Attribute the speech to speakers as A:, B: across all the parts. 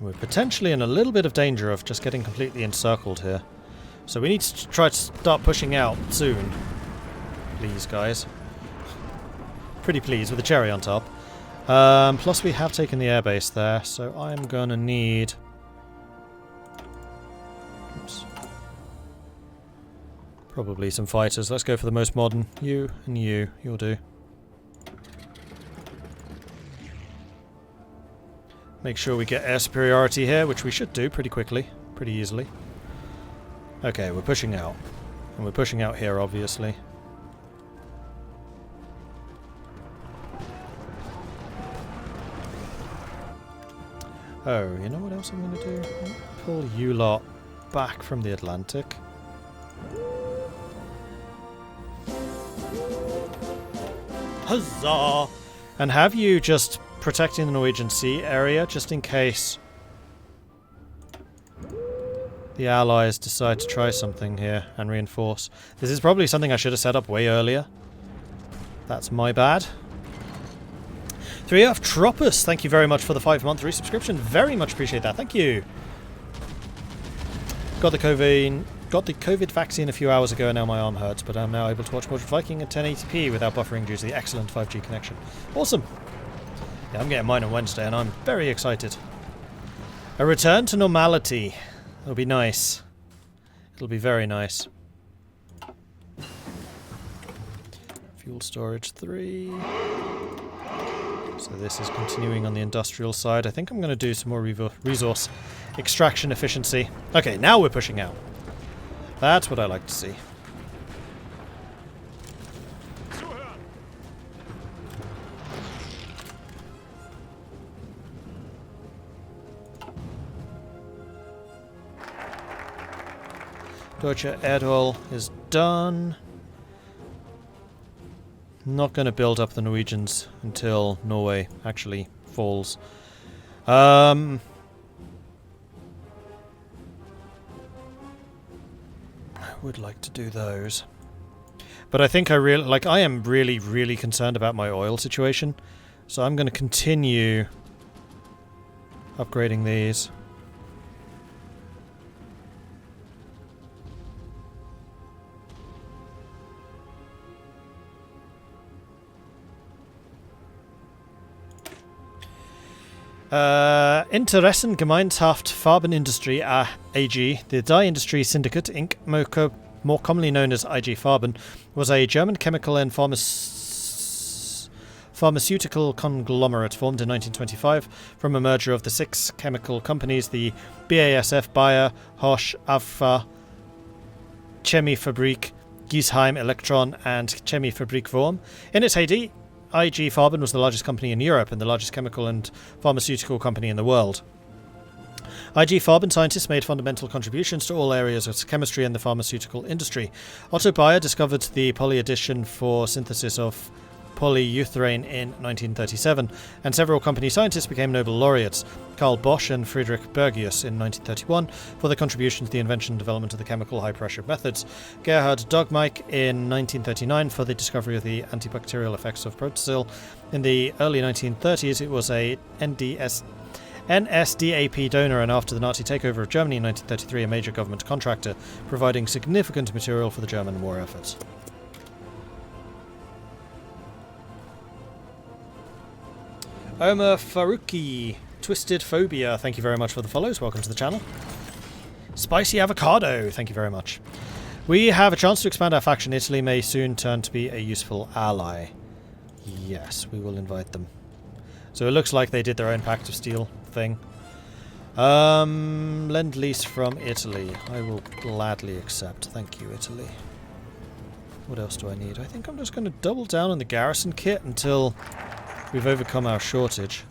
A: We're potentially in a little bit of danger of just getting completely encircled here. So we need to try to start pushing out soon. Please, guys. Pretty pleased with the cherry on top. Plus we have taken the airbase there, so I'm gonna need... Oops. Probably some fighters. Let's go for the most modern. You and you. You'll do. Make sure we get air superiority here, which we should do pretty quickly. Pretty easily. Okay, we're pushing out. And we're pushing out here, obviously. Oh, you know what else I'm going to do? Pull you lot back from the Atlantic. Huzzah! And have you just protecting the Norwegian Sea area, just in case the Allies decide to try something here and reinforce. This is probably something I should have set up way earlier. That's my bad. 3F Troppus, thank you very much for the 5-month resubscription. Very much appreciate that. Thank you. Got the COVID vaccine a few hours ago and now my arm hurts, but I'm now able to watch Mordred Viking at 1080p without buffering due to the excellent 5G connection. Awesome. Yeah, I'm getting mine on Wednesday and I'm very excited. A return to normality. It'll be nice. It'll be very nice. Fuel storage 3. So this is continuing on the industrial side. I think I'm going to do some more resource extraction efficiency. Okay, now we're pushing out. That's what I like to see. Deutsche Erdöl is done. Not going to build up the Norwegians until Norway actually falls. I would like to do those. But I think I am really concerned about my oil situation. So I'm going to continue upgrading these. Interessen Gemeinschaft Farbenindustrie AG, the Dye Industry Syndicate Inc., more commonly known as IG Farben, was a German chemical and pharmaceutical conglomerate formed in 1925 from a merger of the 6 chemical companies, the BASF Bayer, Hosch, Agfa, Chemiefabrik, Giesheim Elektron, and Chemiefabrik Worm. In its heyday, IG Farben was the largest company in Europe and the largest chemical and pharmaceutical company in the world. IG Farben scientists made fundamental contributions to all areas of chemistry and the pharmaceutical industry. Otto Bayer discovered the polyaddition for synthesis of polyurethane in 1937, and several company scientists became Nobel laureates. Carl Bosch and Friedrich Bergius in 1931 for their contribution to the invention and development of the chemical high-pressure methods. Gerhard Dogmeich in 1939 for the discovery of the antibacterial effects of Protosil. In the early 1930s, it was a NSDAP donor, and after the Nazi takeover of Germany in 1933, a major government contractor, providing significant material for the German war efforts. Omar Faruqi, Twisted Phobia, thank you very much for the follows. Welcome to the channel. Spicy Avocado, thank you very much. We have a chance to expand our faction. Italy may soon turn to be a useful ally. Yes, we will invite them. So it looks like they did their own Pact of Steel thing. Lend-lease from Italy. I will gladly accept. Thank you, Italy. What else do I need? I think I'm just going to double down on the garrison kit until we've overcome our shortage.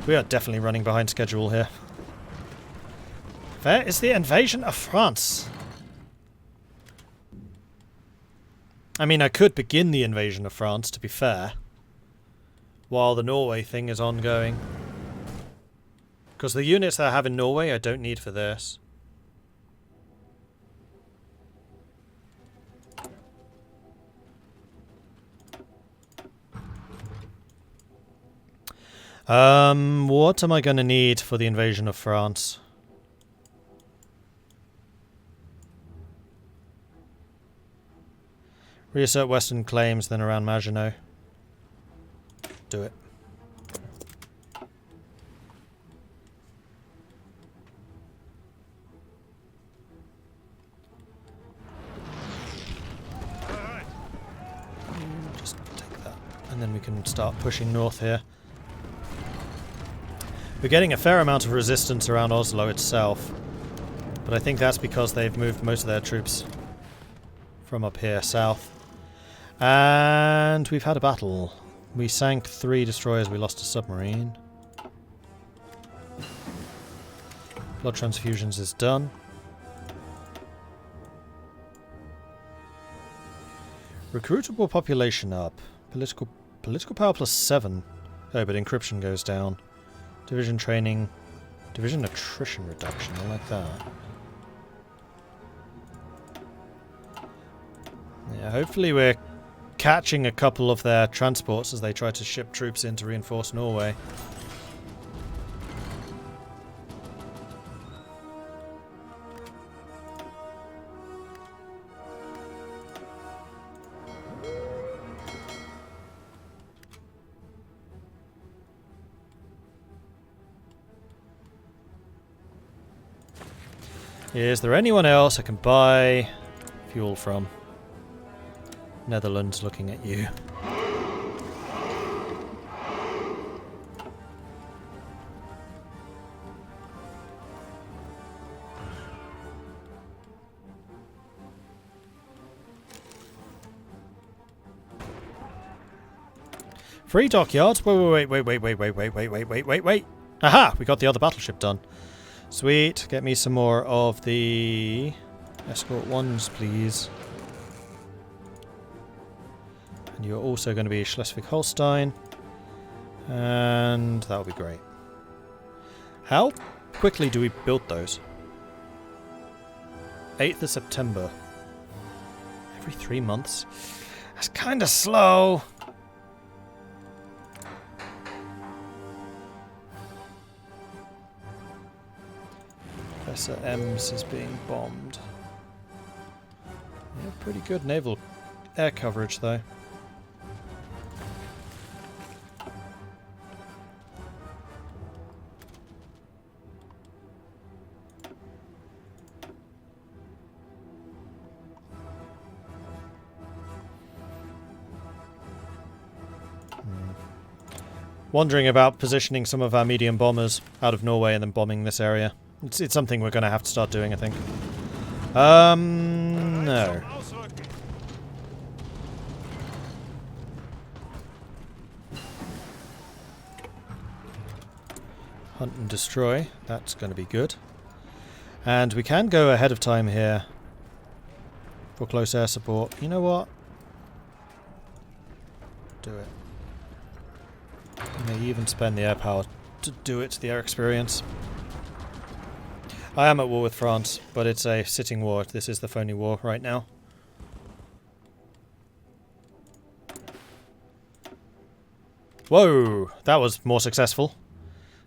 A: We are definitely running behind schedule here. Where is the invasion of France? I mean, I could begin the invasion of France, to be fair, while the Norway thing is ongoing. Because the units that I have in Norway I don't need for this. What am I going to need for the invasion of France? Reassert western claims, then around Maginot. Do it. Just take that, and then we can start pushing north here. We're getting a fair amount of resistance around Oslo itself, but I think that's because they've moved most of their troops from up here south. And we've had a battle. We sank 3 destroyers, we lost a submarine. Blood transfusions is done. Recruitable population up. Political power +7. Oh, but encryption goes down. Division training. Division attrition reduction, I like that. Yeah, hopefully we're catching a couple of their transports as they try to ship troops in to reinforce Norway. Is there anyone else I can buy fuel from? Netherlands looking at you. Free dockyards? Wait. Aha! We got the other battleship done. Sweet. Get me some more of the escort ones, please. And you're also going to be Schleswig-Holstein. And that'll be great. How quickly do we build those? 8th of September. Every 3 months? That's kind of slow. Professor Ems is being bombed. Yeah, pretty good naval air coverage though. Wondering about positioning some of our medium bombers out of Norway and then bombing this area. It's something we're going to have to start doing, I think. No. Hunt and destroy. That's going to be good. And we can go ahead of time here for close air support. You know what? Do it. You may even spend the air power to do it, the air experience. I am at war with France, but it's a sitting war. This is the phony war right now. Whoa! That was more successful.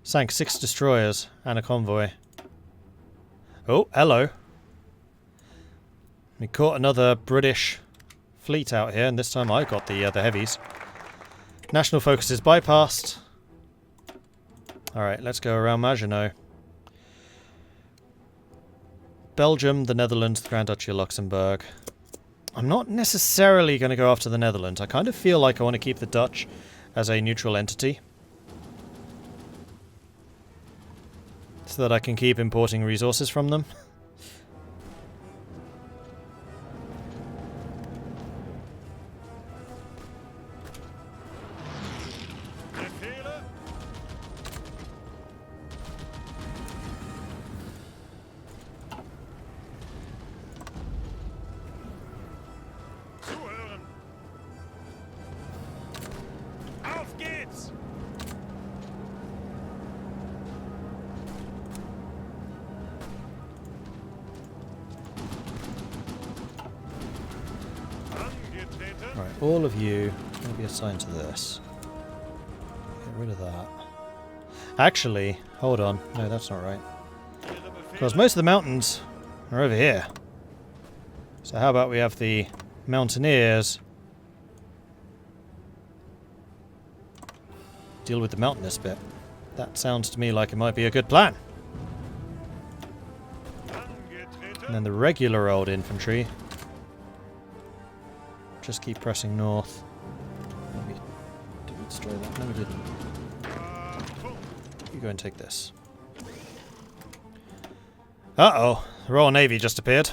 A: Sank 6 destroyers and a convoy. Oh, hello. We caught another British fleet out here, and this time I got the heavies. National focus is bypassed. Alright, let's go around Maginot. Belgium, the Netherlands, the Grand Duchy of Luxembourg. I'm not necessarily going to go after the Netherlands. I kind of feel like I want to keep the Dutch as a neutral entity, so that I can keep importing resources from them. All of you will be assigned to this. Get rid of that. Actually, hold on. No, that's not right. Because most of the mountains are over here. So how about we have the mountaineers deal with the mountainous bit? That sounds to me like it might be a good plan. And then the regular old infantry just keep pressing north. Did we destroy that? No, we didn't. You go and take this. Uh-oh. The Royal Navy just appeared.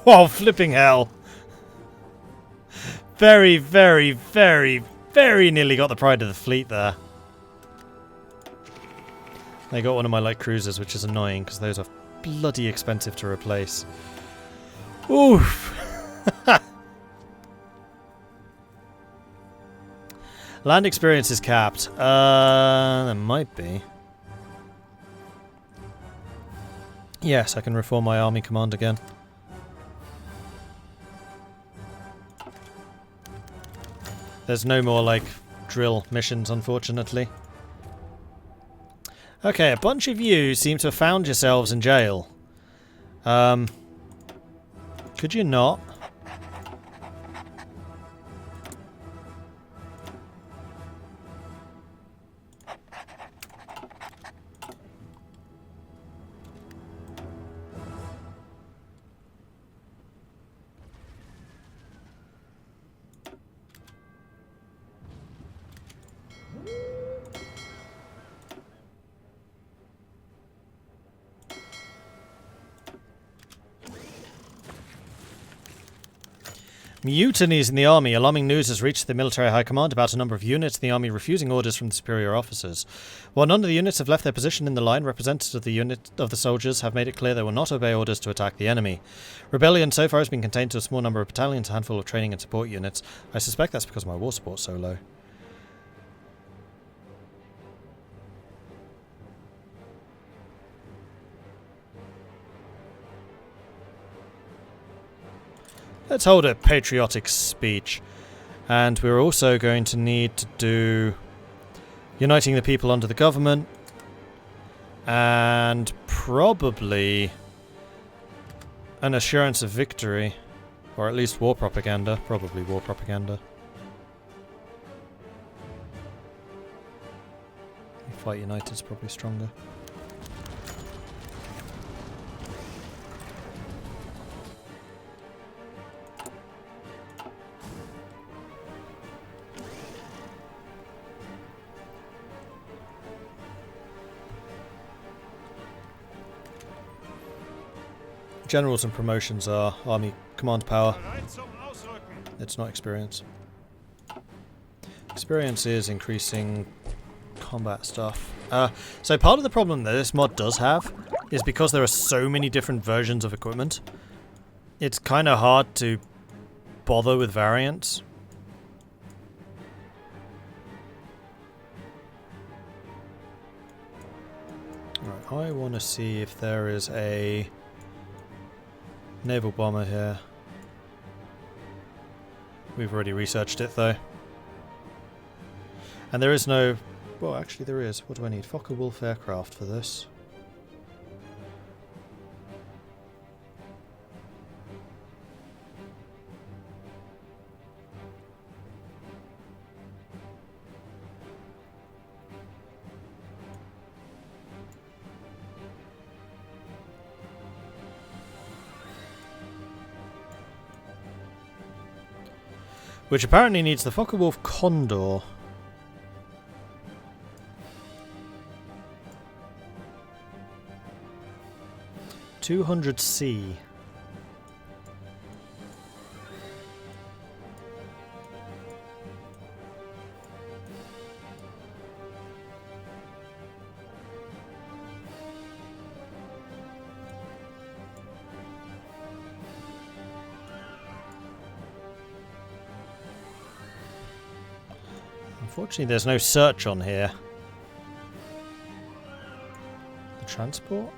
A: Whoa, flipping hell. Very, very, very, very nearly got the pride of the fleet there. They got one of my light cruisers, which is annoying because those are bloody expensive to replace. Oof. Land experience is capped. There might be. Yes, I can reform my army command again. There's no more, like, drill missions, unfortunately. Okay, a bunch of you seem to have found yourselves in jail. Could you not? Mutinies in the army. Alarming news has reached the military high command about a number of units in the army refusing orders from the superior officers. While none of the units have left their position in the line, representatives of the soldiers have made it clear they will not obey orders to attack the enemy. Rebellion so far has been contained to a small number of battalions, a handful of training and support units. I suspect that's because my war support's so low. Let's hold a patriotic speech. And we're also going to need to do uniting the people under the government. And probably an assurance of victory. Or at least war propaganda. Probably war propaganda. Fight United is probably stronger. Generals and promotions are army command power. It's not experience. Experience is increasing combat stuff. So part of the problem that this mod does have is because there are so many different versions of equipment. It's kind of hard to bother with variants. Right, I want to see if there is a Naval Bomber here. We've already researched it though. And there is no... Well, actually there is. What do I need? Focke-Wulf aircraft for this. Which apparently needs the Focke-Wulf Condor. $200C. Unfortunately, there's no search on here. The transport?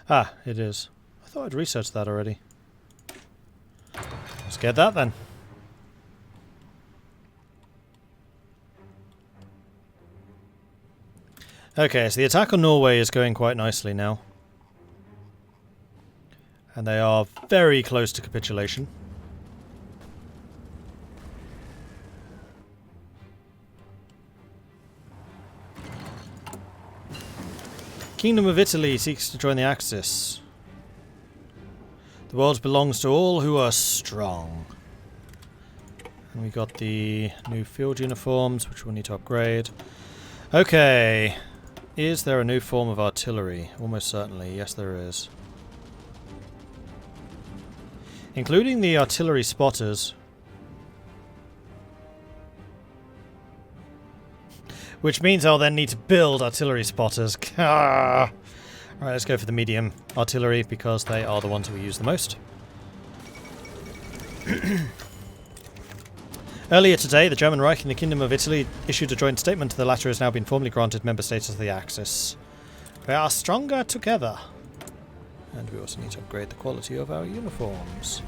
A: Ah, it is. I thought I'd researched that already. Let's get that then. Okay, so the attack on Norway is going quite nicely now. And they are very close to capitulation. Kingdom of Italy seeks to join the Axis. The world belongs to all who are strong. And we got the new field uniforms, which we'll need to upgrade. Okay. Is there a new form of artillery? Almost certainly. Yes, there is. Including the artillery spotters. Which means I'll then need to build artillery spotters. Alright, let's go for the medium artillery because they are the ones we use the most. Earlier today, the German Reich and the Kingdom of Italy issued a joint statement. The latter has now been formally granted member status of the Axis. We are stronger together. And we also need to upgrade the quality of our uniforms.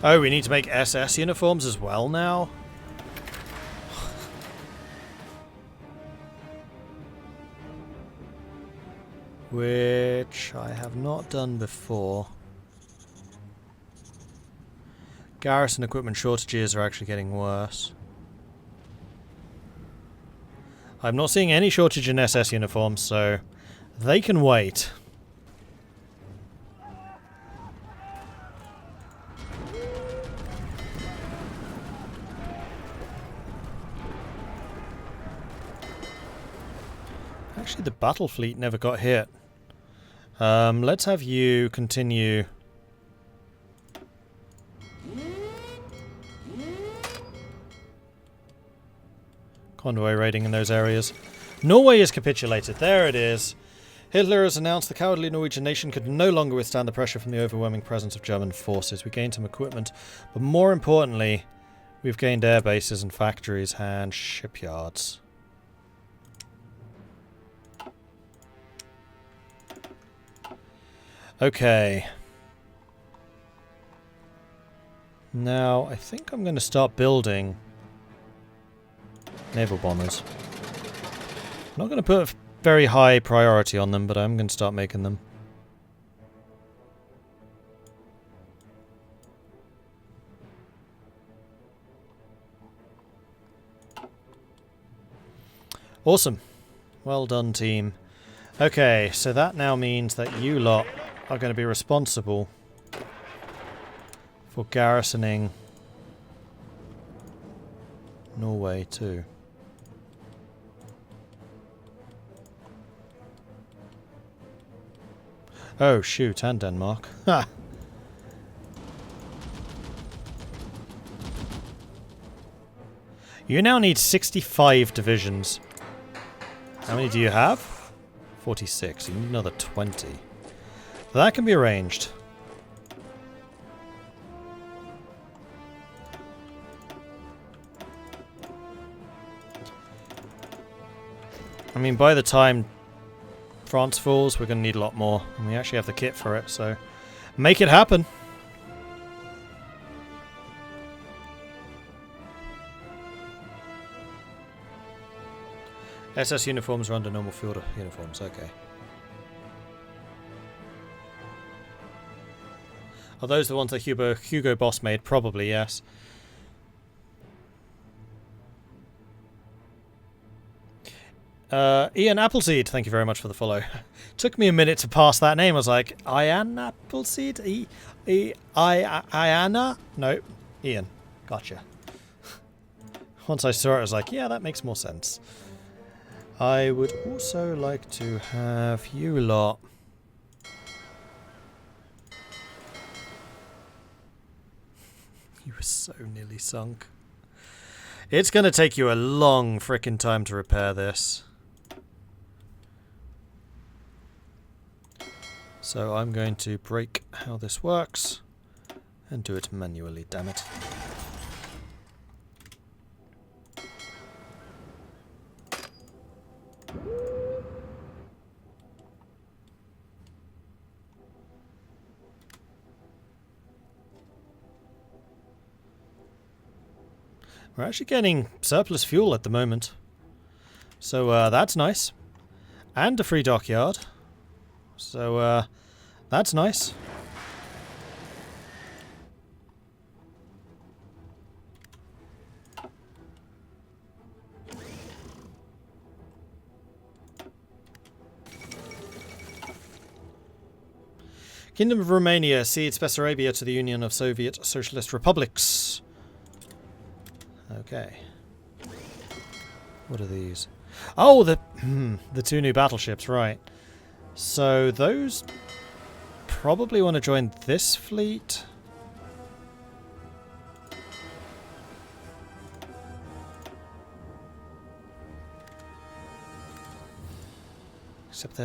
A: Oh, we need to make SS uniforms as well now? Which I have not done before. Garrison equipment shortages are actually getting worse. I'm not seeing any shortage in SS uniforms, so they can wait. Actually, the battle fleet never got hit. Let's have you continue. Convoy raiding in those areas. Norway is capitulated. There it is. Hitler has announced the cowardly Norwegian nation could no longer withstand the pressure from the overwhelming presence of German forces. We gained some equipment, but more importantly, we've gained air bases and factories and shipyards. Okay. Now, I think I'm going to start building Naval Bombers. I'm not going to put a very high priority on them, but I'm going to start making them. Awesome. Well done, team. Okay, so that now means that you lot are going to be responsible for garrisoning Norway too. Oh shoot, and Denmark. Ha! You now need 65 divisions. How many do you have? 46. You need another 20. That can be arranged. I mean, by the time France falls, we're going to need a lot more. And we actually have the kit for it, so make it happen. SS uniforms are under normal field uniforms, okay. Are those the ones that Hugo Boss made? Probably, yes. Ian Appleseed, thank you very much for the follow. Took me a minute to pass that name. I was like, Ian Appleseed? Iana? No, Ian. Gotcha. Once I saw it, I was like, yeah, that makes more sense. I would also like to have you lot. You were so nearly sunk. It's going to take you a long frickin' time to repair this. So I'm going to break how this works and do it manually, damn it. We're actually getting surplus fuel at the moment. So that's nice. And a free dockyard. So that's nice. Kingdom of Romania cedes Bessarabia to the Union of Soviet Socialist Republics. Okay. What are these? Oh, the two new battleships, right. So those probably want to join this fleet. Except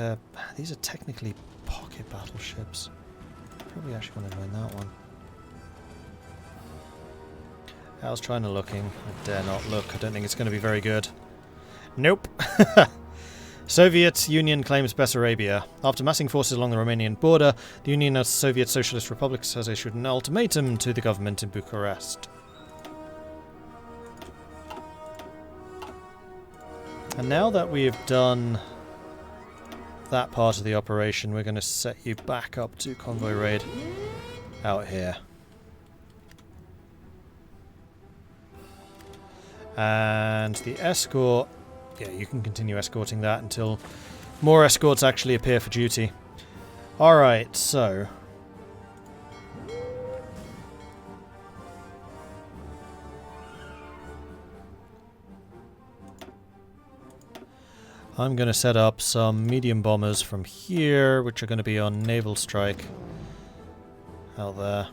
A: these are technically pocket battleships. Probably actually want to join that one. How's China looking? I dare not look. I don't think it's going to be very good. Nope. Soviet Union claims Bessarabia. After massing forces along the Romanian border, the Union of Soviet Socialist Republics has issued an ultimatum to the government in Bucharest. And now that we've done that part of the operation, we're going to set you back up to convoy raid out here. And the escort, yeah, you can continue escorting that until more escorts actually appear for duty. Alright, so I'm going to set up some medium bombers from here, which are going to be on naval strike out there.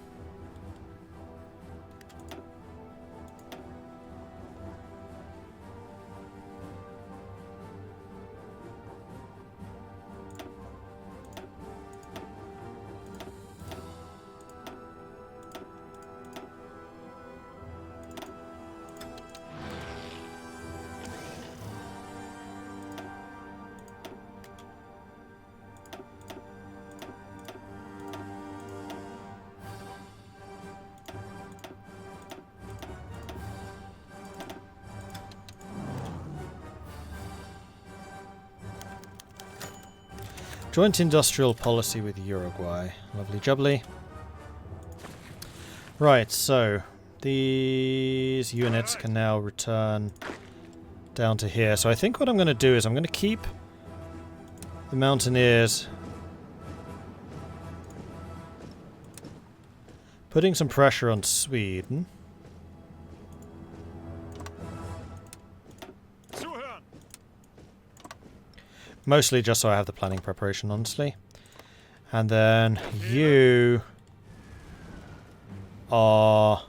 A: Joint industrial policy with Uruguay. Lovely jubbly. Right, so these units can now return down to here. So I think what I'm going to do is I'm going to keep the Mountaineers putting some pressure on Sweden. Mostly just so I have the planning preparation, honestly. And then you are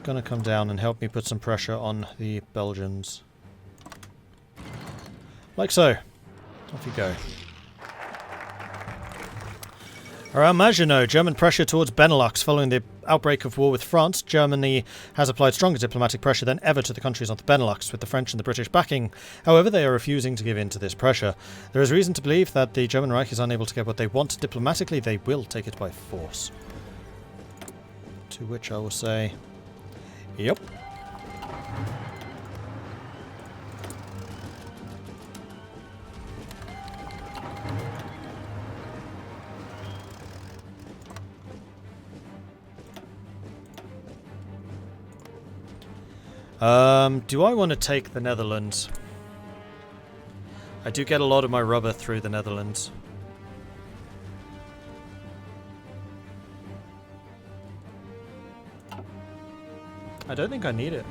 A: gonna come down and help me put some pressure on the Belgians. Like so. Off you go. Around Maginot, German pressure towards Benelux. Following the outbreak of war with France, Germany has applied stronger diplomatic pressure than ever to the countries of the Benelux, with the French and the British backing. However, they are refusing to give in to this pressure. There is reason to believe that the German Reich is unable to get what they want diplomatically. They will take it by force. To which I will say, yep. Do I want to take the Netherlands? I do get a lot of my rubber through the Netherlands. I don't think I need it.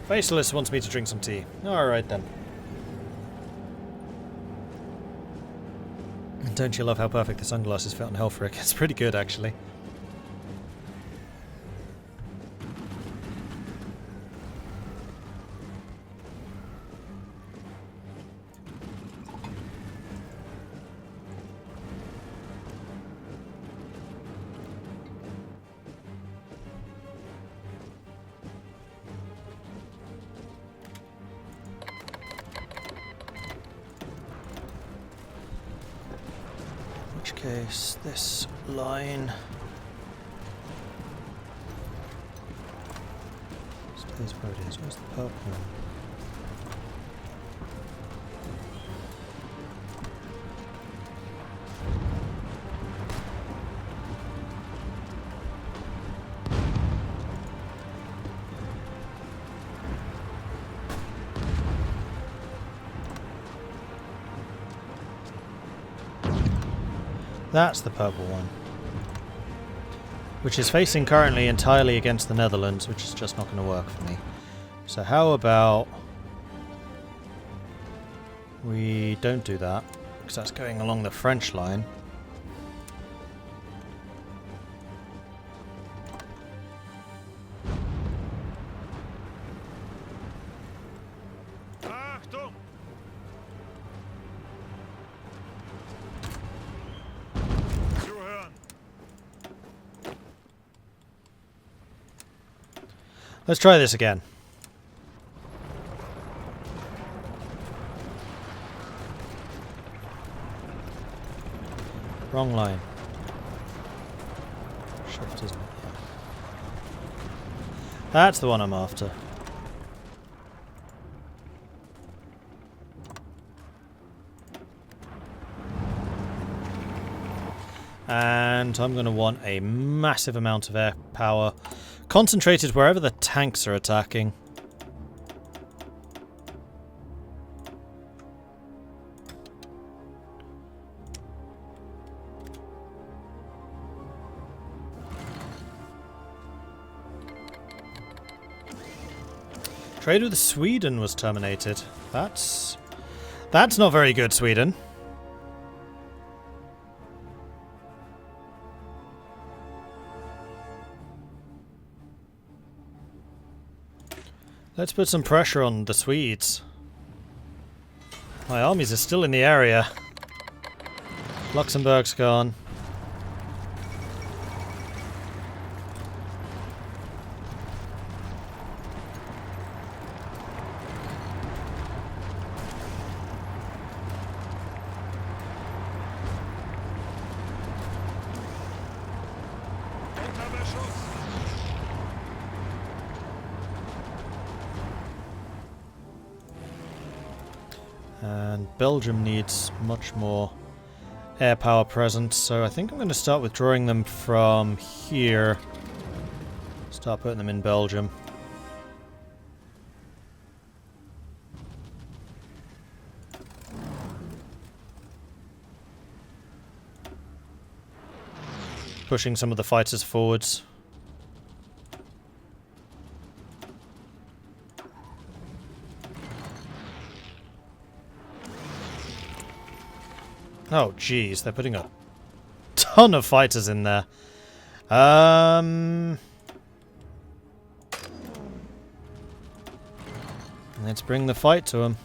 A: Faceless wants me to drink some tea. Alright then. Don't you love how perfect the sunglasses fit on Helfric? It's pretty good, actually. case, this line stays where it is. Where's the purple one? That's the purple one. Which is facing currently entirely against the Netherlands, which is just not going to work for me. So how about we don't do that, because that's going along the French line. Let's try this again. Wrong line. Shift, isn't it? Yeah. That's the one I'm after. And I'm going to want a massive amount of air power concentrated wherever the tanks are attacking. Trade with Sweden was terminated. That's not very good, Sweden. Let's put some pressure on the Swedes. My armies are still in the area. Luxembourg's gone. And Belgium needs much more air power presence, so I think I'm going to start withdrawing them from here. Start putting them in Belgium. Pushing some of the fighters forwards. Oh, jeez, they're putting a ton of fighters in there. Let's bring the fight to them.